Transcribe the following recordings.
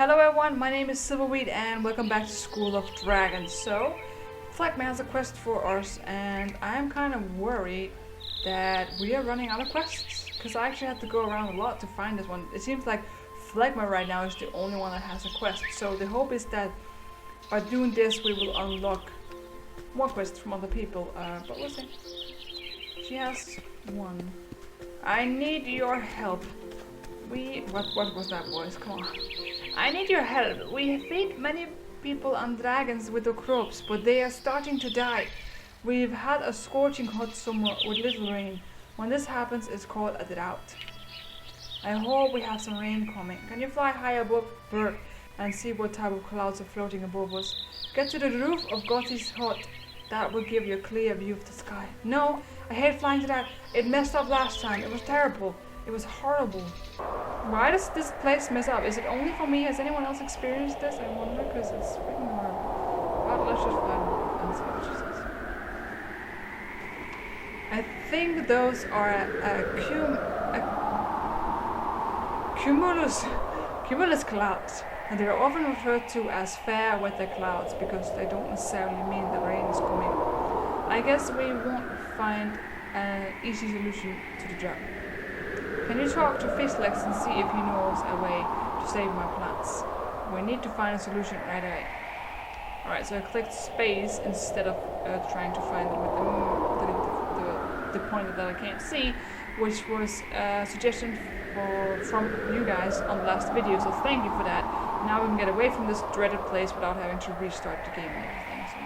Hello everyone, my name is Silverweed and welcome back to School of Dragons. So, Phelgma has a quest for us and I'm kind of worried that we are running out of quests. Because I actually had to go around a lot to find this one. It seems like Phelgma right now is the only one that has a quest. So the hope is that by doing this we will unlock more quests from other people. But we'll see. She has one. I need your help. What was that voice? Come on. I need your help. We feed many people and dragons with the crops, but they are starting to die. We've had a scorching hot summer with little rain. When this happens, it's called a drought. I hope we have some rain coming. Can you fly high above Bird and see what type of clouds are floating above us? Get to the roof of Gothi's hut. That will give you a clear view of the sky. No, I hate flying to that. It messed up last time. It was terrible. It was horrible. Why does this place mess up? Is it only for me? Has anyone else experienced this? I wonder, because it's freaking horrible. Well, let's just find out and see what she says. I think those are cumulus clouds, and they are often referred to as fair weather clouds because they don't necessarily mean the rain is coming. I guess we won't find an easy solution to the drought. Can you talk to Fishlegs and see if he knows a way to save my plants? We need to find a solution right away. Alright, so I clicked space instead of trying to find it with the pointer that I can't see, which was a suggestion from you guys on the last video, so thank you for that. Now we can get away from this dreaded place without having to restart the game and everything, so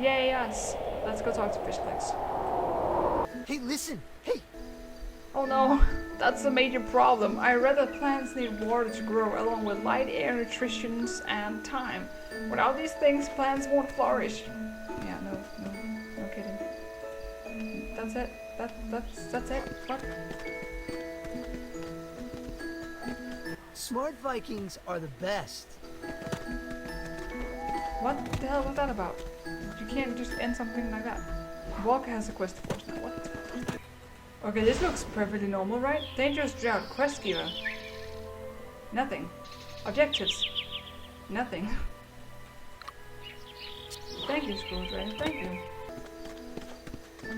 yeah. Yay us! Let's go talk to Fishlegs. Hey, listen! Hey! Oh no, that's a major problem. I read that plants need water to grow along with light, air, nutrition, and time. Without these things, plants won't flourish. Yeah, no kidding. That's it. That's it. What? Smart Vikings are the best. What the hell was that about? You can't just end something like that. Walker has a quest for us now. What? Okay, this looks perfectly normal, right? Dangerous drought, quest giver. Nothing. Objectives. Nothing. Thank you, Screwdriver. Thank you.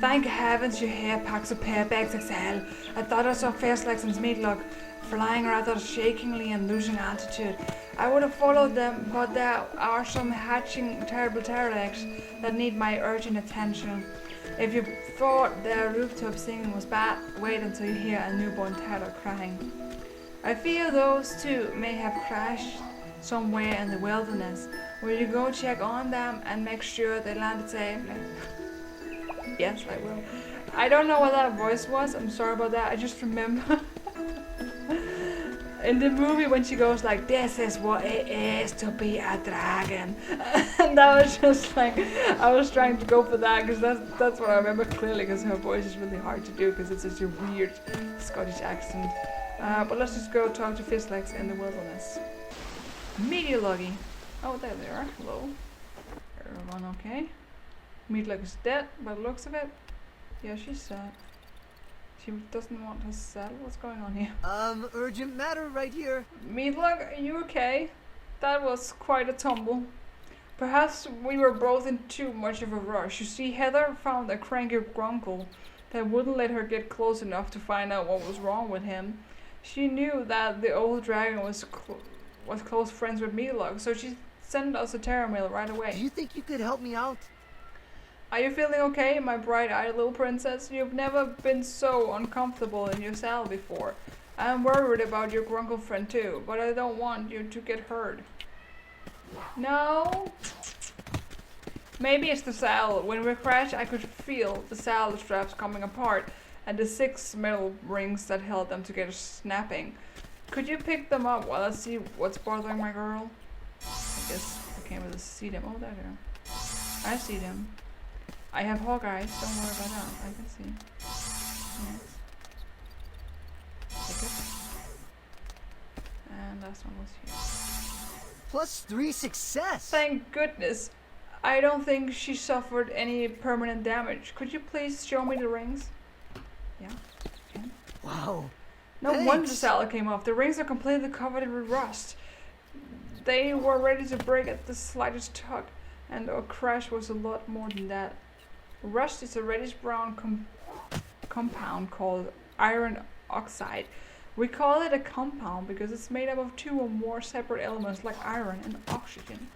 Thank heavens your hair packs of pear bags XL. I thought I saw Fishlegs and Meatlug flying rather shakingly and losing altitude. I would have followed them, but there are some hatching terrible terror eggs that need my urgent attention. If you thought their rooftop singing was bad, wait until you hear a newborn toddler crying. I fear those two may have crashed somewhere in the wilderness. Will you go check on them and make sure they landed safely? Yes, I will. I don't know what that voice was. I'm sorry about that. I just remember in the movie when she goes like, "This is what it is to be a dragon," and that was just like, I was trying to go for that because that's what I remember clearly, because her voice is really hard to do because it's such a weird Scottish accent. But let's just go talk to Fishlegs in the wilderness. Meatlug. Oh, there they are. Hello. Everyone okay? Meatlug is dead by the looks of it. Yeah, she's sad. She doesn't want her saddle. What's going on here? Urgent matter right here. Meatlug, are you okay? That was quite a tumble. Perhaps we were both in too much of a rush. You see, Heather found a cranky grunkle that wouldn't let her get close enough to find out what was wrong with him. She knew that the old dragon was close friends with Meatlug, so she sent us a terror mail right away. Do you think you could help me out? Are you feeling okay, my bright-eyed little princess? You've never been so uncomfortable in your saddle before. I'm worried about your grunkle friend too, but I don't want you to get hurt. No? Maybe it's the saddle. When we crashed, I could feel the saddle straps coming apart and the 6 metal rings that held them together snapping. Could you pick them up while I see what's bothering my girl? I guess I can't really see them. Oh, there they are. I see them. I have hawk eyes, don't worry about that. I can see. Yes. Take it. And last one was here. +3 success! Thank goodness. I don't think she suffered any permanent damage. Could you please show me the rings? Yeah. Okay. Wow. No Thanks. wonder the salad came off. The rings are completely covered with rust. They were ready to break at the slightest tug, and our crash was a lot more than that. Rust is a reddish-brown compound called iron oxide. We call it a compound because it's made up of two or more separate elements like iron and oxygen.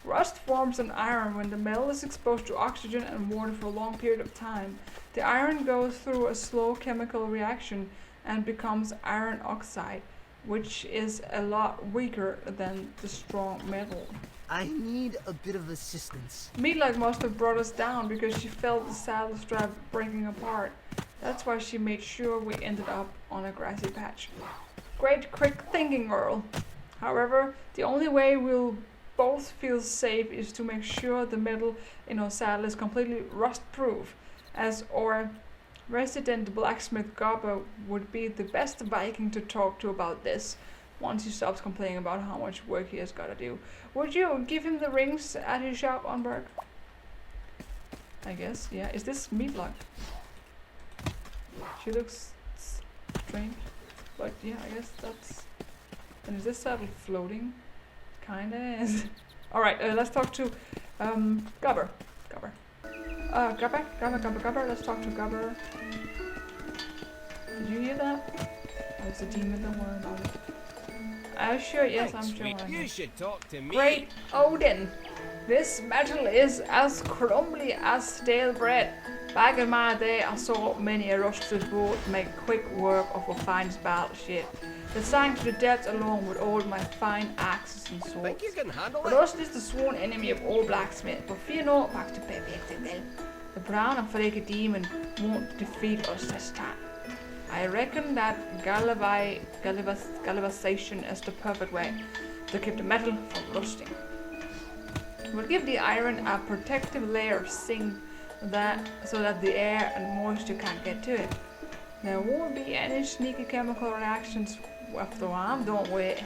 Rust forms an iron when the metal is exposed to oxygen and water for a long period of time. The iron goes through a slow chemical reaction and becomes iron oxide, which is a lot weaker than the strong metal. I need a bit of assistance. Meatlug must have brought us down because she felt the saddle strap breaking apart. That's why she made sure we ended up on a grassy patch. Great quick thinking, girl. However, the only way we'll both feel safe is to make sure the metal in our saddle is completely rust-proof, as our resident blacksmith Gobber would be the best Viking to talk to about this once he stops complaining about how much work he has got to do. Would you give him the rings at his shop on Berg? I guess, yeah. Is this Meatlug? She looks strange, but yeah, I guess that's... And is this saddle floating? Kinda is. Alright, let's talk to Gobber. Gobber, let's talk to Gobber. Did you hear that? Oh, it's a demon, don't worry about it. Sure, yes, Thanks, I'm sure. You should talk to me. Great Odin! This metal is as crumbly as stale bread. Back in my day, I saw many a rusted boat make quick work of a finest battleship. That sank to the depths along with all my fine axes and swords. Think you can handle it? Rust is the sworn enemy of all blacksmiths, but fear not, back to Pepe. The brown and flaky demon won't defeat us this time. I reckon that galvanization is the perfect way to keep the metal from rusting. We'll give the iron a protective layer of zinc so that the air and moisture can't get to it. There won't be any sneaky chemical reactions after I'm done with it.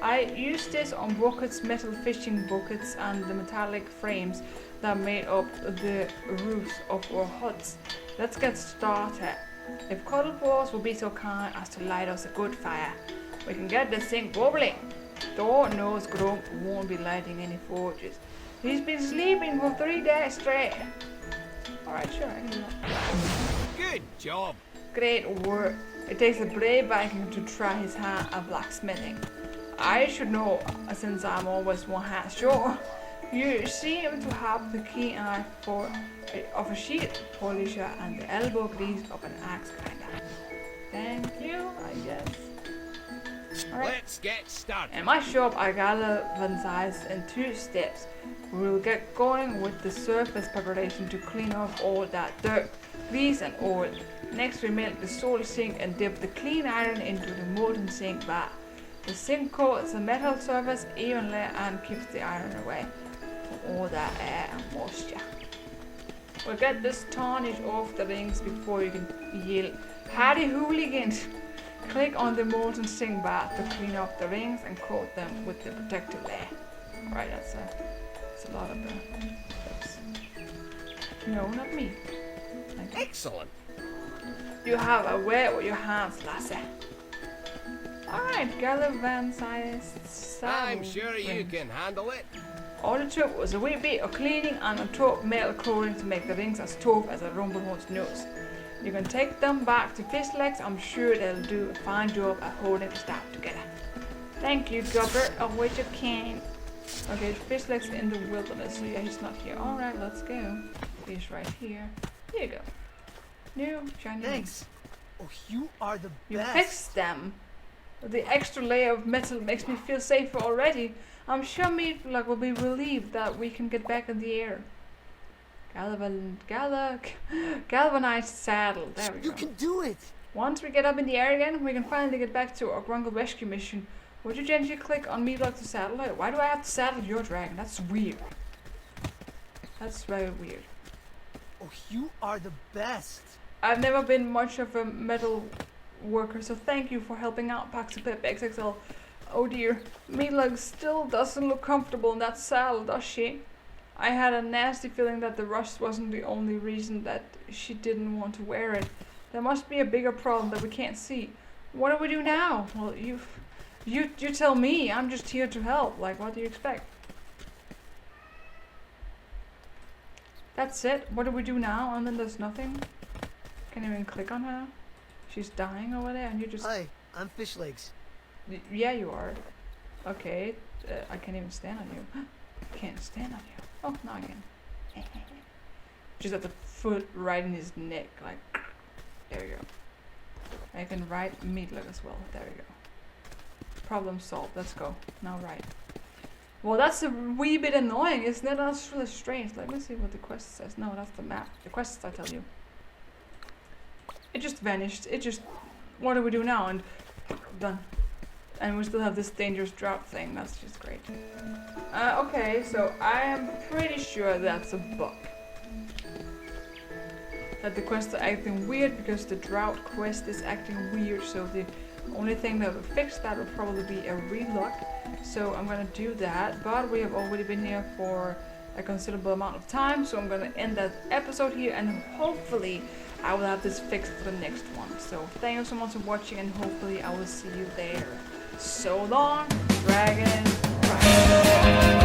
I used this on buckets, metal fishing buckets, and the metallic frames that made up the roofs of our huts. Let's get started. If Cuddle Paws will be so kind as to light us a good fire, we can get the zinc bubbling. Lord knows Grump won't be lighting any forges. He's been sleeping for 3 days straight. Alright, sure, I can do that. Good job. Great work. It takes a brave Viking to try his hand at blacksmithing. I should know, since I'm always one hand short. You seem to have the keen eye of a sheet polisher and the elbow grease of an axe kinda. Thank you, I guess. Alright. Let's get started. In my shop, I galvanize in 2 steps. We'll get going with the surface preparation to clean off all that dirt, grease and oil. Next we melt the salt zinc and dip the clean iron into the molten zinc vat. The zinc coats the metal surface evenly and keeps the iron away from all that air and moisture. We'll get this tarnish off the rings before you can yell, "Howdy hooligans!" Click on the molten zinc vat to clean off the rings and coat them with the protective layer. Alright, that's a lot of steps. No, not me. Excellent. You have a way with your hands, lassie. Alright, galvanized I'm sure you can handle it. All it took was a wee bit of cleaning and a top metal coating to make the rings as tough as a rumblehorn's nose. You can take them back to Fishlegs. I'm sure they'll do a fine job at holding the staff together. Thank you, Gobber, of which you can. Okay, Fishlegs in the wilderness, so yeah, he's not here. Alright, let's go. He's right here. Here you go. New shiny Thanks. Oh, you are the You best. fixed them. The extra layer of metal makes me feel safer already. I'm sure Meatlug will be relieved that we can get back in the air. Galvanized saddle. There we go. You can do it. Once we get up in the air again, we can finally get back to our Grungle rescue mission. Would you gently click on Meatlug to saddle it? Why do I have to saddle your dragon? That's weird. That's very weird. Oh, you are the best. I've never been much of a metal worker, so thank you for helping out Paxipip XXL. Oh dear, Meatlug still doesn't look comfortable in that saddle, does she? I had a nasty feeling that the rust wasn't the only reason that she didn't want to wear it. There must be a bigger problem that we can't see. What do we do now? Well, You tell me. I'm just here to help. Like, what do you expect? That's it. What do we do now? And then there's nothing. Can't even click on her. She's dying over there, and you just. Hi, I'm Fishlegs. Yeah, you are. Okay. I can't even stand on you. I can't stand on you. Oh, now I can. Just at the foot right in his neck, like. There we go. I can ride Meatlug as well. There we go. Problem solved. Let's go. Now ride. Well, that's a wee bit annoying, isn't it? That's really strange. Let me see what the quest says. No, that's the map. The quests, I tell you. It just vanished. It just... What do we do now? And... Done. And we still have this dangerous drought thing. That's just great. Okay, so I am pretty sure that's a bug. That the quests are acting weird because the drought quest is acting weird. So the only thing that will fix that will probably be a relock. So I'm gonna do that. But we have already been here for a considerable amount of time. So I'm gonna end that episode here, and hopefully I will have this fixed for the next one. So thank you so much for watching, and hopefully I will see you there. So long, Dragon. Bye.